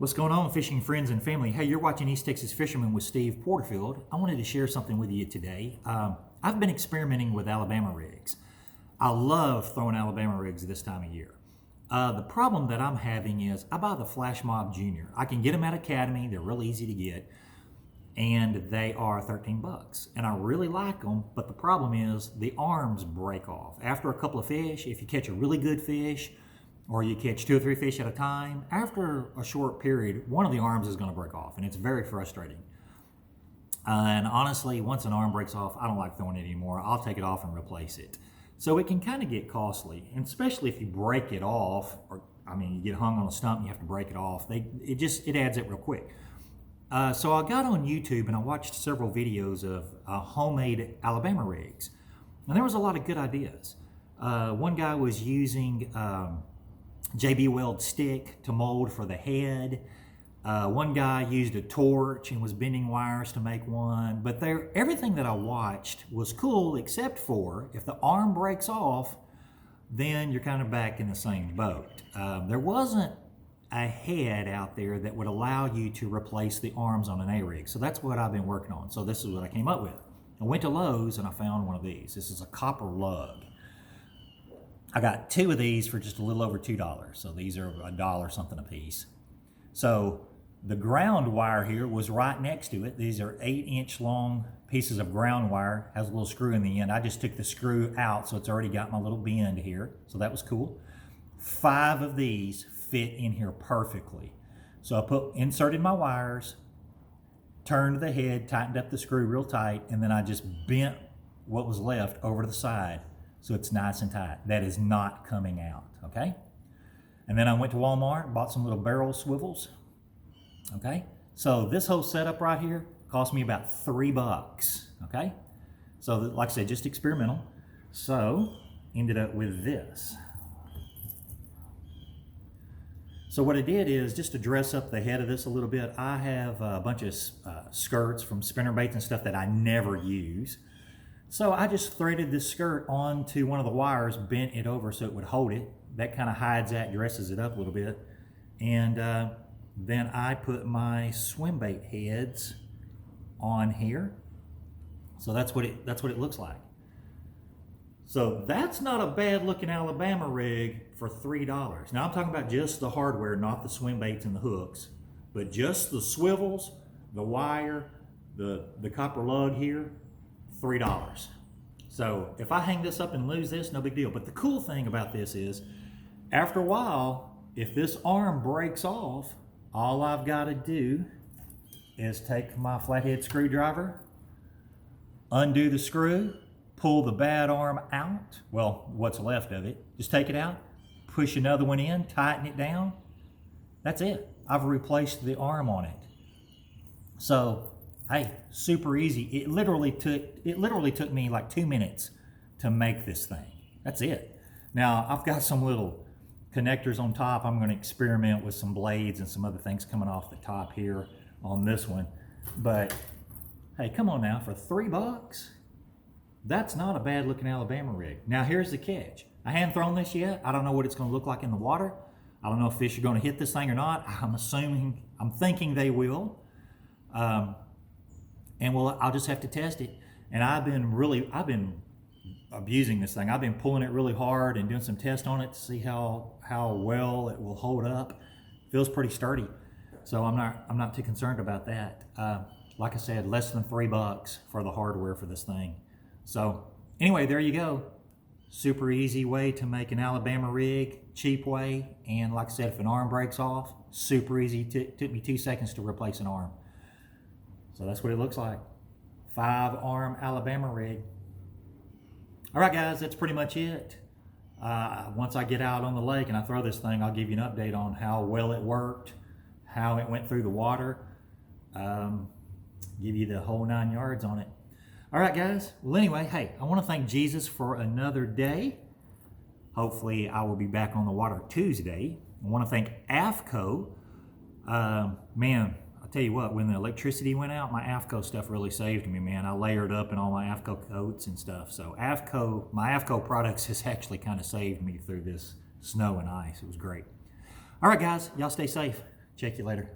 What's going on, fishing friends and family? Hey, you're watching East Texas Fisherman with Steve Porterfield. I wanted to share something with you today. I've been experimenting with Alabama rigs. I love throwing Alabama rigs this time of year. The problem that I'm having is I buy the Flash Mob Junior. I can get them at Academy. They're real easy to get, and they are 13 bucks. And I really like them, but the problem is the arms break off. After a couple of fish, if you catch a really good fish, or you catch 2 or 3 fish at a time, after a short period, one of the arms is going to break off, and it's very frustrating. And honestly, once an arm breaks off, I don't like throwing it anymore. I'll take it off and replace it. So it can kind of get costly, and especially if you break it off, or you get hung on a stump and you have to break it off. It adds it real quick. So I got on YouTube and I watched several videos of homemade Alabama rigs, and there was a lot of good ideas. One guy was using JB Weld stick to mold for the head. One guy used a torch and was bending wires to make one. But everything that I watched was cool, except for if the arm breaks off, then you're kind of back in the same boat. There wasn't a head out there that would allow you to replace the arms on an A-rig. So that's what I've been working on. So this is what I came up with. I went to Lowe's and I found one of these. This is a copper lug. I got 2 of these for just a little over $2. So these are $1 something a piece. So the ground wire here was right next to it. These are 8-inch long pieces of ground wire. Has a little screw in the end. I just took the screw out, so it's already got my little bend here. So that was cool. 5 of these fit in here perfectly. So I inserted my wires, turned the head, tightened up the screw real tight, and then I just bent what was left over to the side. So it's nice and tight. That is not coming out, okay? And then I went to Walmart, bought some little barrel swivels, okay? So this whole setup right here cost me about $3, okay? So like I said, just experimental. So ended up with this. So what I did is, just to dress up the head of this a little bit, I have a bunch of skirts from spinnerbaits and stuff that I never use. So I just threaded this skirt onto one of the wires, bent it over so it would hold it. That kind of hides that, dresses it up a little bit. And then I put my swim bait heads on here. So that's what it looks like. So that's not a bad looking Alabama rig for $3. Now I'm talking about just the hardware, not the swim baits and the hooks, but just the swivels, the wire, the copper lug here, $3. So if I hang this up and lose this, no big deal. But the cool thing about this is, after a while, if this arm breaks off, all I've got to do is take my flathead screwdriver, undo the screw, pull the bad arm out, well, what's left of it, just take it out, push another one in, tighten it down. That's it. I've replaced the arm on it. So, hey, super easy. It literally took me like 2 minutes to make this thing. That's it. Now, I've got some little connectors on top. I'm going to experiment with some blades and some other things coming off the top here on this one. But hey, come on now, for $3, that's not a bad looking Alabama rig. Now here's the catch. I haven't thrown this yet. I don't know what it's going to look like in the water. I don't know if fish are going to hit this thing or not. I'm thinking they will. And I'll just have to test it. And I've been abusing this thing. I've been pulling it really hard and doing some tests on it to see how well it will hold up. Feels pretty sturdy. So I'm not too concerned about that. Like I said, less than $3 for the hardware for this thing. So anyway, there you go. Super easy way to make an Alabama rig, cheap way. And like I said, if an arm breaks off, super easy. Took me 2 seconds to replace an arm. So that's what it looks like. 5-arm Alabama rig. All right, guys, that's pretty much it. Once I get out on the lake and I throw this thing, I'll give you an update on how well it worked, how it went through the water, give you the whole 9 yards on it. All right, guys. Well, anyway, hey, I want to thank Jesus for another day. Hopefully, I will be back on the water Tuesday. I want to thank AFCO. Man, I'll tell you what, when the electricity went out, my AFCO stuff really saved me, man. I layered up in all my AFCO coats and stuff. So my AFCO products has actually kind of saved me through this snow and ice. It was great. All right, guys, y'all stay safe. Cheers. Check you later.